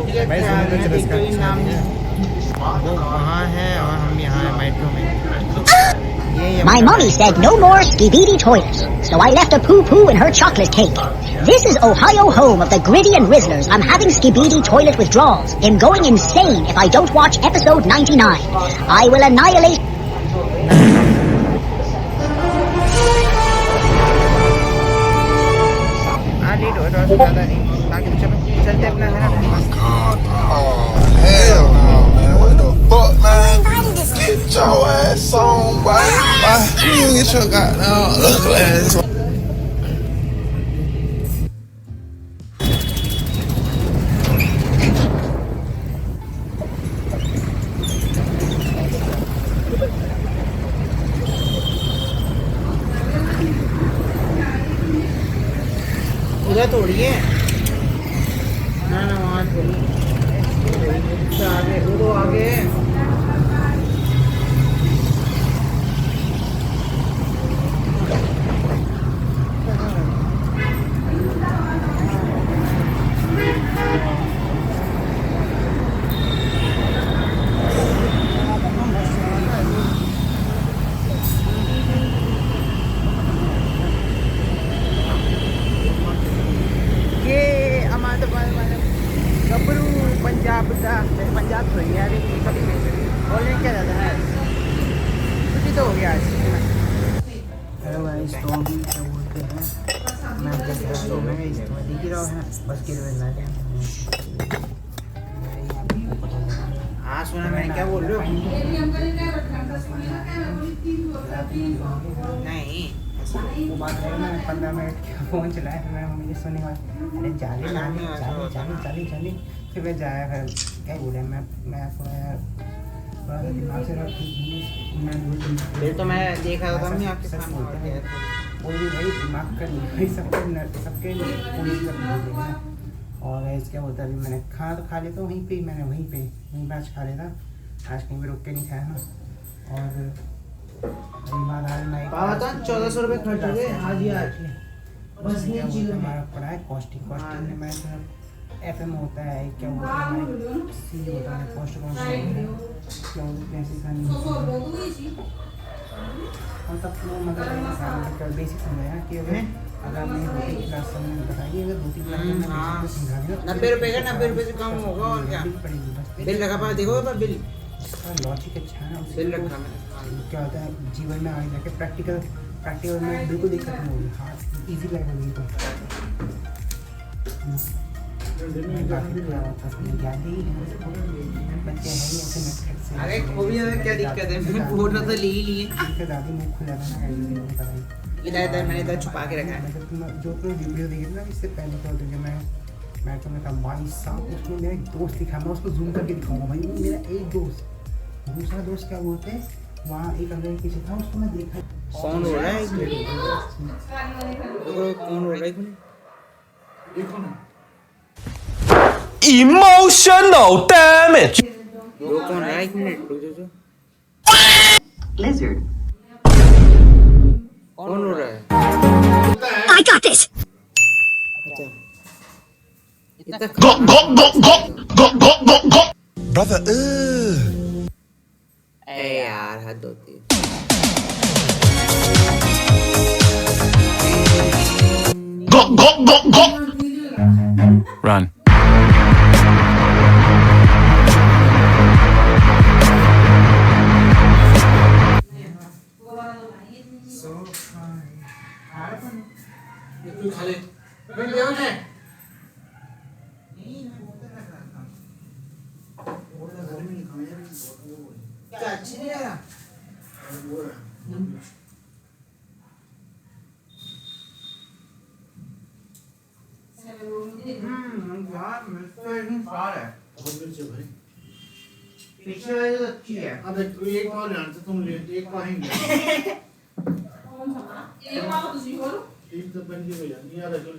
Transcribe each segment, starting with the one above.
भाई सुनो तो चरस का वो वहाँ है और हम यहाँ हैं मेट्रो में। My mommy said no more skibidi toilets, so I left a poo-poo in her chocolate cake. This is Ohio, home of the Gritty and Rizzlers. I'm having skibidi toilet withdrawals. I'm going insane if I don't watch episode 99. I will annihilate... late हो रहा है ज़्यादा नहीं, आगे तो चलो चलते अपना है ना। Oh, hell no, man. What the fuck, man? Get your ass on, boy. You get your goddamn ugly ass on. उधर तोड़िए ना ना वहाँ थोड़ी आगे वो आगे गबरू पंजाब का पंजाब तो यार कभी बोलने क्या जाता है छुट्टी तो हो गया आज। हेलो गाइस, तो अभी क्या बोलते हैं मैं देख रहा हूँ मैं इस तो दिख रहा है बस के में ना हाँ सुना मैंने क्या बोल रहे हो नहीं वो बात है। मैंने 15 मिनट फ़ोन चलाया फिर मैंने मम्मी सुनने वाली अरे चाली चाली चाली चाली चाली चाली फिर मैं जाया फिर क्या बोले मैं थोड़ा सा दिमाग से फिर तो मैं देखा था मैं आपके सामने वो भी भाई दिमाग का भाई सबके पूरी कर और इसके होता अभी मैंने खाना तो खा लेता वहीं पे मैंने वहीं पे आज खा लेता आज कहीं भी रुक के नहीं खाया ना। और पावा था 1400 रुपये खर्च हो गए आज ही आज बस ये चीज़ हमारा पड़ा है कॉस्टिंग में मैं FM होता है क्या होता है सी होता है कॉस्ट और तब तो मतलब बेसिक समझाया कि अगर आपने 2-3 क्लास समझ में बताइए अगर 2-3 क्लास समझा देना 90 रुपये का 90 रुपये से कम होगा और क्या बिल लगा पा देखो बिल लॉजिक अच्छा है बिल रखा मैंने क्या होता है जीवन में आगे जाके प्रैक्टिकल में बिल्कुल दिक्कत नहीं होगी। हाँ इजी लाइफ होगी तो अरे खूबी क्या दिक्कत है मैंने फोटो तो ले ही लिए दादी मुँह खुला था इधर मैंने इधर छुपा के रखा है जो तुम वीडियो देखी ना इससे पहले क्या होता है मैं तो कहा भाई साहब उसमें मेरा एक दोस्त दिखा मैं उसको जूम करके दिखाऊंगा भाई वो मेरा एक दोस्त दूसरा दोस्त क्या बोलते हैं वहाँ एक अंदर के पीछे था उसको मैं देखा कौन हो रहा है कौन हो रहा है देखो ना Emotional damage. वो कौन है एक मिनट रुक जाओ Lizard. कौन हो रहा है I got this. अच्छा Brother, ए यार हद होती है Run. क्या अच्छी नहीं लगा यार मिर्च इतनी सार है बहुत मिर्च है भाई पीछे वाली तो अच्छी है अब एक पाव लेना तो तुम ले एक पाव ही ले एक तो बन गई भैया नहीं आ रहा चल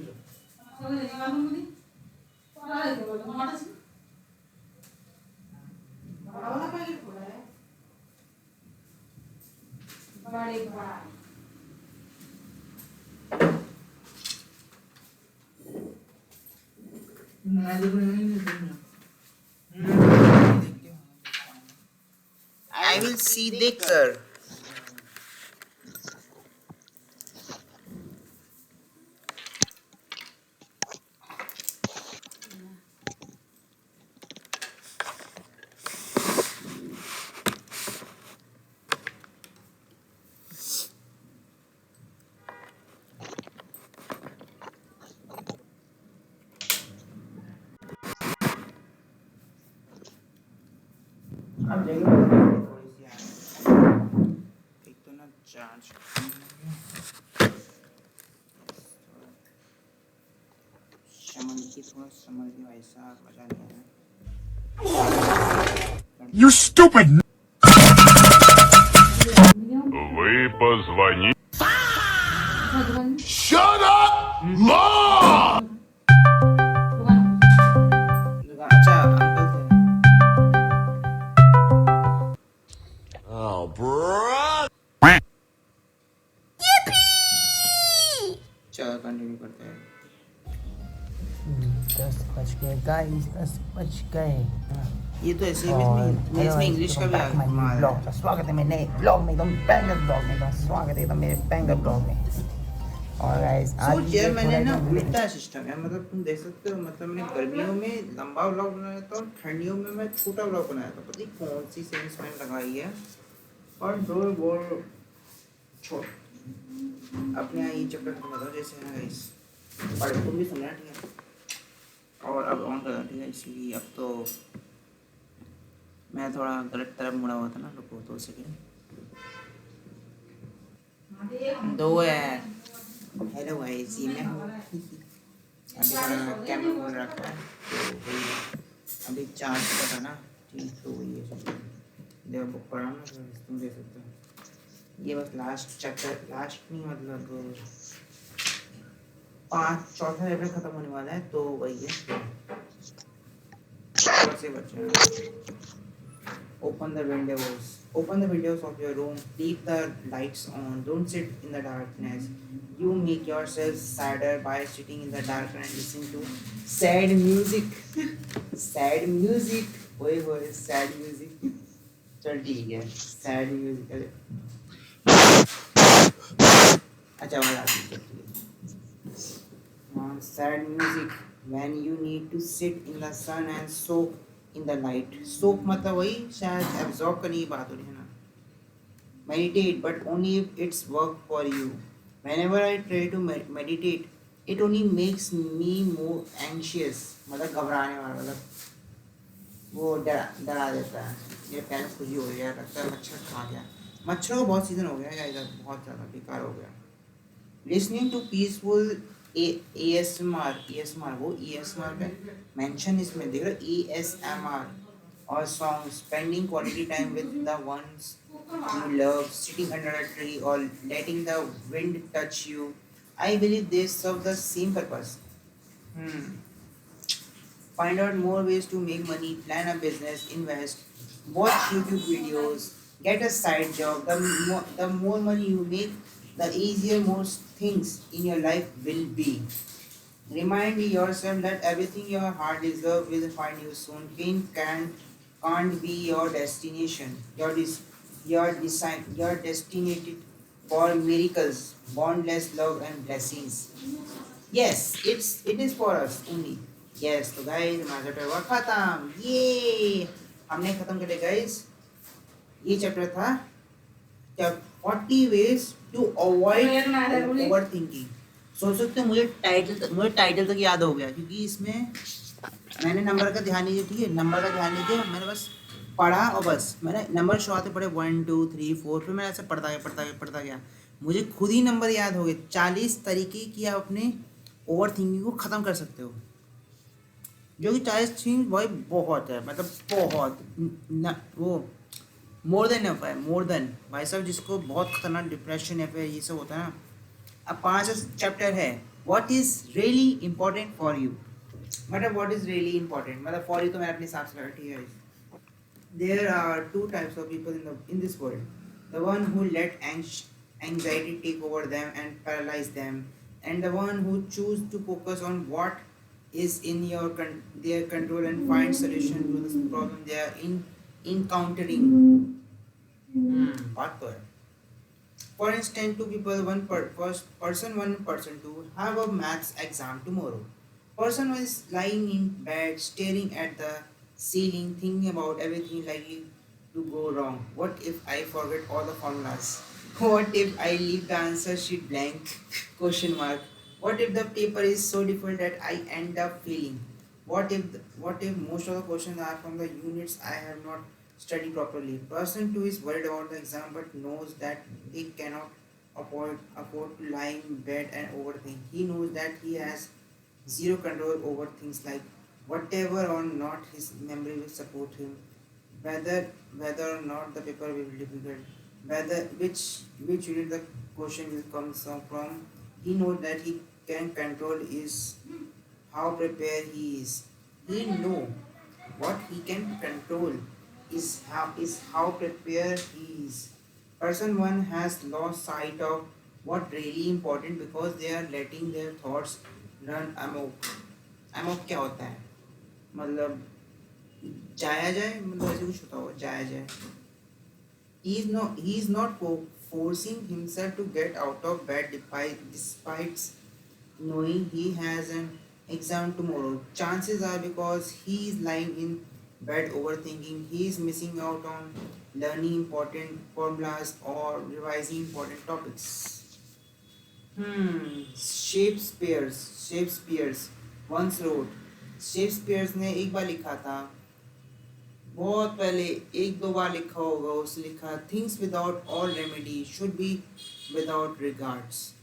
मैं तो नहीं विल सी देखकर। अब देखो थोड़ी सी एक तो ना चार्ज समझ की थोड़ा समझ में ऐसा मजा नहीं है। You stupid. Вы позвоните. Shut up, mom. अच्छा अंकल थे। Oh, bro. चलो कंटिन्यू करते हैं। 10 बज गए गाइस, 10 बज गए। ये तो ऐसे ही इसमें इंग्लिश का भी ब्लॉग का स्वागत है मेरे नए ब्लॉग में, एकदम बैंगर ब्लॉग में, एकदम स्वागत है एकदम मेरे बैंगर ब्लॉग में। और गाइस आज यार मैंने ना उल्टा सिस्टम है, मतलब तुम देख सकते हो, मतलब मैंने गर्मियों में लंबा व्लॉग बनाया था और ठंडियों में मैं छोटा व्लॉग बनाया था। पता नहीं कौन सी सेंस मैंने लगाई है और दो बोल छोड़ अपने यहाँ ये चक्कर खत्म बताओ जैसे है ना गाइस। और तुम भी सुनना ठीक है। और अब ऑन करना ठीक है, इसलिए अब तो मैं थोड़ा गलत तरफ मुड़ा हुआ था ना, रुको 2 सेकंड। दो है। हेलो गाइस, ये मैं हूँ। अभी थोड़ा कैमरा खोल रखा है तो वही अभी चार्ज का था ना, ठीक तो वही है सब देखो बुक पढ़ा ना, तो तुम देख सकते हो। ये बस लास्ट चैप्टर, लास्ट नहीं मतलब 4था चैप्टर खत्म होने वाला है, तो वही है से बच्चे। Open the windows. Open the windows of your room. Keep the lights on. Don't sit in the darkness. You make yourself sadder by sitting in the dark and listening to sad music. Sad music. ओए होए sad music. चल ठीक है, sad music है। अच्छा वाला ठीक है। Sad music when you need to sit in the sun and soak in the light. Soak मतलब वही शायद absorb करने की बात हो रही है ना। Meditate, but only if it's work for you. Whenever I try to meditate, it only makes me more anxious. मतलब घबराने वाला, मतलब वो डरा देता है। ये पैर खुशी हो गया, लगता है मच्छर खा गया। मच्छरों का बहुत सीजन हो गया है इधर, बहुत ज़्यादा बेकार हो गया। Listening to peaceful ASMR वो ASMR पे मेंशन इसमें देख रहे ASMR और song, spending quality time with the ones you love, sitting under a tree or letting the wind touch you. I believe they serve the same purpose. Find out more ways to make money, plan a business, invest, watch YouTube videos, get a side job. The more money you make, the easier most things in your life will be. Remind yourself that everything your heart deserves will find you soon. Pain can't be your destination. You're destined for miracles, boundless love and blessings. Yes, it is for us only. Yes, तो guys हमारा chapter हुआ खत्म। ये हमने खत्म कर लिया guys। ये चैप्टर था क्या 40 ways to avoid overthinking। सोच सकते हो मुझे टाइटल तक याद हो गया, क्योंकि इसमें मैंने नंबर का ध्यान नहीं दिया। ठीक है, नंबर का ध्यान नहीं दिया, मैंने बस पढ़ा और बस मैंने नंबर शुरुआत में पढ़े 1 2 3 4, फिर मैंने ऐसे पढ़ता गया। मुझे खुद ही नंबर याद हो गए। 40 तरीके कि आप अपने ओवर थिंकिंग को ख़त्म कर सकते हो, जो कि 40 थिंग भाई बहुत है, मतलब बहुत न, वो मोर देन है भाई साहब, जिसको बहुत खतरनाक डिप्रेशन या फिर ये सब होता है ना। अब 5 चैप्टर है। What is really important for you, मतलब व्हाट इज़ रियली इम्पोर्टेंट, मतलब फॉर यू तो मैंने अपने हिसाब से लगा। ठीक है, there are 2 types of people in this world, the one who let anxiety take over them and paralyze them, and the one who choose to focus on what is in their control and find solution to the problem they are encountering. बात तो है. For instance, two people, person one, person two, have a maths exam tomorrow. Person one is lying in bed, staring at the ceiling, thinking about everything likely to go wrong. What if I forget all the formulas? What if I leave the answer sheet blank? Question mark. What if the paper is so difficult that I end up failing? What if most of the questions are from the units I have not studied properly? Person two is worried about the exam but knows that he cannot afford to lie in bed and overthink. He knows that he has zero control over things like whatever or not his memory will support him, whether or not the paper will be difficult, whether which unit the question will come from. He knows that he can control is how prepared he is. He know what he can control is how prepared he is. Person one has lost sight of what really important because they are letting their thoughts run amok. amok क्या होता है? मतलब जाया जाए, मतलब ऐसे कुछ होता हो, जाया जाए. He is not forcing himself to get out of bed despite knowing he has an exam tomorrow. Chances are because he is lying in bed overthinking, he is missing out on learning important formulas or revising important topics. Shakespeare once wrote. Shakespeare ने एक बार लिखा था, बहुत पहले, एक दो बार लिखा होगा. उसने लिखा things without all remedy should be without regards.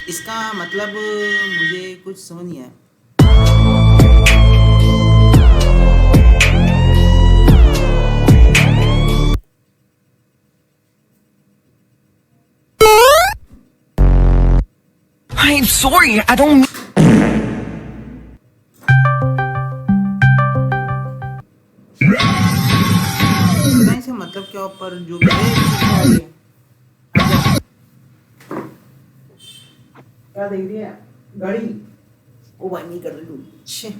इसका मतलब मुझे कुछ समझ नहीं आया. I'm sorry, I don't. इसका मतलब क्या ऊपर जो भी है क्या देख रही है घड़ी वो भाई नहीं कर रही.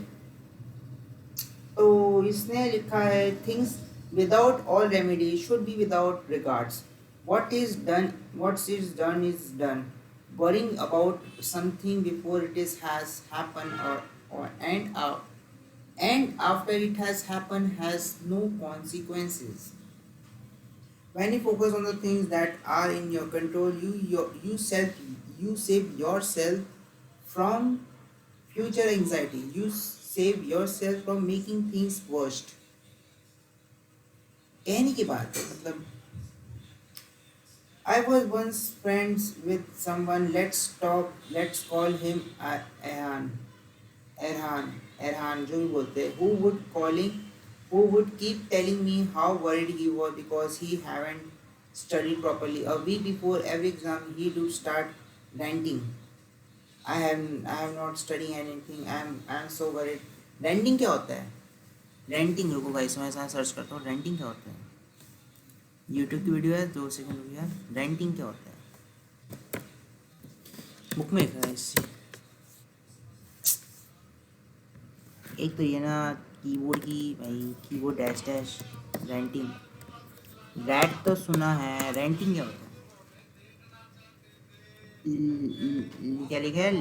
तो इसने लिखा है things without all remedy should be without regards. what is done is done. Worrying about something before it has happened and after it has happened has no consequences. When you focus on the things that are in your control, you save yourself from future anxiety. You save yourself from making things worst. कहने की बात है, मतलब I was once friends with someone. Let's call him Erhan, जो भी बोलते हैं, who would keep telling me how worried he was because he haven't studied properly. A week before every exam, he would start ranting. I am not studying anything. I am so worried. Ranting क्या होता है? Ranting, रुको guys, मैं इसका search करता हूँ. Ranting क्या होता है? YouTube की वीडियो है, 2 सेकंड हो गया. रेंटिंग क्या होता है? बुक में लिखा है इससे. एक तो ये ना कीबोर्ड की भाई, keyboard dash dash renting. Rat तो सुना है, रेंटिंग क्या होता है? क्या लिखा है?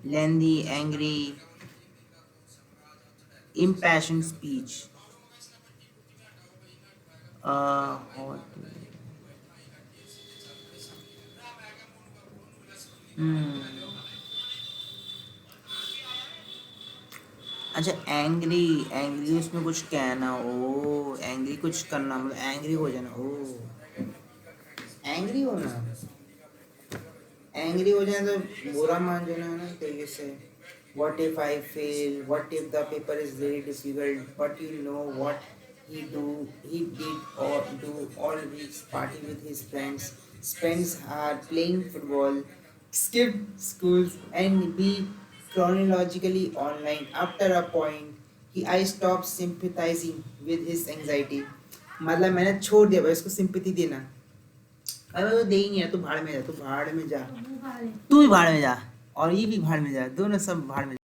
लेंदी, एंग्री, impassioned speech. अच्छा, एंग्री उसमें कुछ कहना, ओ एंग्री कुछ करना, मतलब एंग्री हो जाना. ओ एंग्री हो जाए तो बुरा मान जाना है ना तरीके से. What if I fail? What if the paper is very difficult? But you know what he did or do all weeks, party with his friends, spends hours playing football, skip schools and be chronologically online. After a point I stopped sympathizing with his anxiety. मतलब मैंने छोड़ दिया भाई उसको sympathy देना. अरे वो दे ही नहीं है, तू भाड़ में जा, तू भाड़ में जा, तू भी भाड़ में जा और ये भी भाड़ में जा, दोनों सब भाड़ में जा।